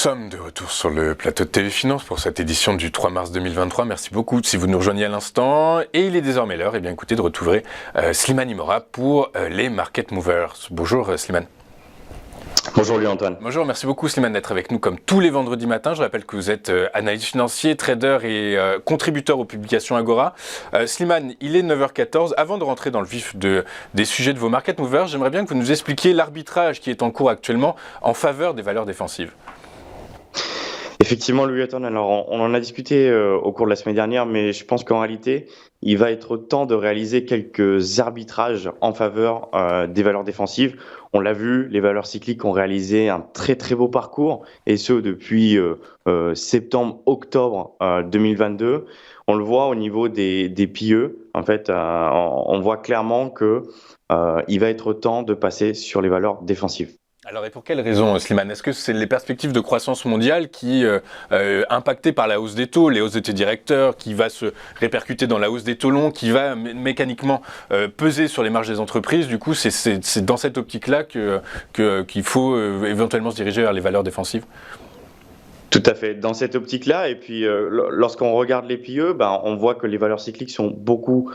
sommes de retour sur le plateau de TV Finance pour cette édition du 3 mars 2023. Merci beaucoup si vous nous rejoignez à l'instant. Et il est désormais l'heure, écoutez, de retrouver Slimane Imora pour les Market Movers. Bonjour Slimane. Bonjour Louis-Antoine. Bonjour, merci beaucoup Slimane d'être avec nous comme tous les vendredis matins. Je rappelle que vous êtes analyste financier, trader et contributeur aux publications Agora. Slimane, il est 9h14. Avant de rentrer dans le vif des sujets de vos Market Movers, j'aimerais bien que vous nous expliquiez l'arbitrage qui est en cours actuellement en faveur des valeurs défensives. Effectivement, Louis-Antoine, alors on en a discuté au cours de la semaine dernière, mais je pense qu'en réalité, il va être temps de réaliser quelques arbitrages en faveur des valeurs défensives. On l'a vu, les valeurs cycliques ont réalisé un très très beau parcours, et ce depuis septembre-octobre 2022. On le voit au niveau des PE. En fait, on voit clairement que il va être temps de passer sur les valeurs défensives. Alors et pour quelles raisons, Slimane? Est-ce que c'est les perspectives de croissance mondiale qui, impactées par la hausse des taux, les hausses des taux directeurs, qui va se répercuter dans la hausse des taux longs, qui va mécaniquement peser sur les marges des entreprises? Du coup, c'est dans cette optique-là qu'il faut éventuellement se diriger vers les valeurs défensives? Tout à fait, dans cette optique-là, et puis lorsqu'on regarde les PE, on voit que les valeurs cycliques sont beaucoup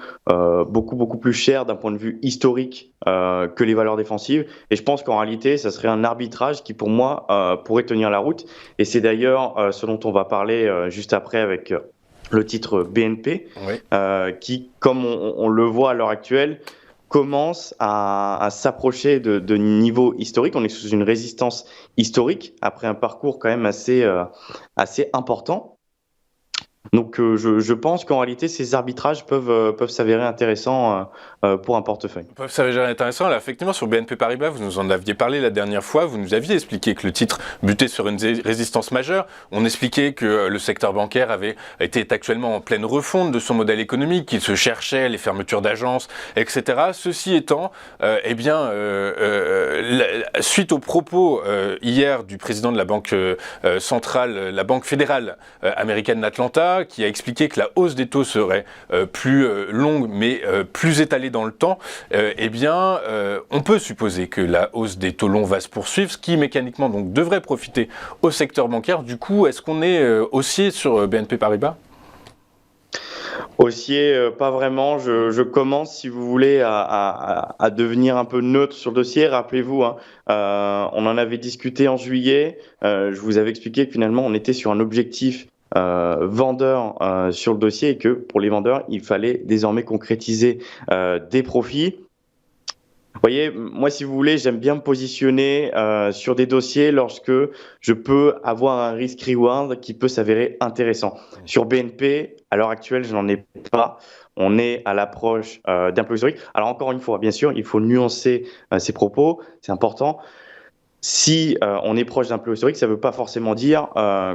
plus chères d'un point de vue historique que les valeurs défensives. Et je pense qu'en réalité, ça serait un arbitrage qui, pour moi, pourrait tenir la route. Et c'est d'ailleurs ce dont on va parler juste après avec le titre BNP, oui. Qui, comme on le voit à l'heure actuelle, commence à s'approcher de niveaux historiques. On est sous une résistance historique après un parcours quand même assez important. Donc je pense qu'en réalité, ces arbitrages peuvent s'avérer intéressants pour un portefeuille. Peuvent s'avérer intéressants. Alors effectivement, sur BNP Paribas, vous nous en aviez parlé la dernière fois. Vous nous aviez expliqué que le titre butait sur une résistance majeure. On expliquait que le secteur bancaire était actuellement en pleine refonte de son modèle économique, qu'il se cherchait les fermetures d'agences, etc. Ceci étant, suite aux propos hier du président de la banque centrale, la banque fédérale américaine d'Atlanta, qui a expliqué que la hausse des taux serait plus longue mais plus étalée dans le temps, on peut supposer que la hausse des taux longs va se poursuivre, ce qui mécaniquement donc devrait profiter au secteur bancaire. Du coup, est-ce qu'on est haussier sur BNP Paribas? Haussier, pas vraiment. Je commence, si vous voulez, à devenir un peu neutre sur le dossier. Rappelez-vous, on en avait discuté en juillet. Je vous avais expliqué que finalement, on était sur un objectif vendeurs sur le dossier, et que pour les vendeurs, il fallait désormais concrétiser des profits. Vous voyez, moi, si vous voulez, j'aime bien me positionner sur des dossiers lorsque je peux avoir un risk-reward qui peut s'avérer intéressant. Sur BNP, à l'heure actuelle, je n'en ai pas. On est à l'approche d'un peu historique. Alors encore une fois, bien sûr, il faut nuancer ces propos, c'est important. Si on est proche d'un plus haut historique, ça ne veut pas forcément dire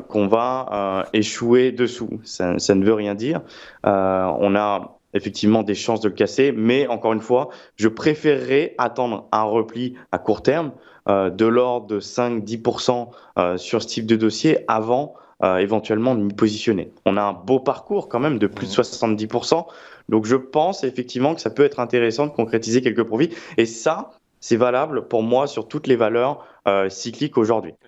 qu'on va échouer dessous. Ça ne veut rien dire. On a effectivement des chances de le casser, mais encore une fois, je préférerais attendre un repli à court terme de l'ordre de 5-10% sur ce type de dossier avant éventuellement de m'y positionner. On a un beau parcours quand même de plus de 70%, donc je pense effectivement que ça peut être intéressant de concrétiser quelques profits, et ça, c'est valable pour moi sur toutes les valeurs cycliques aujourd'hui.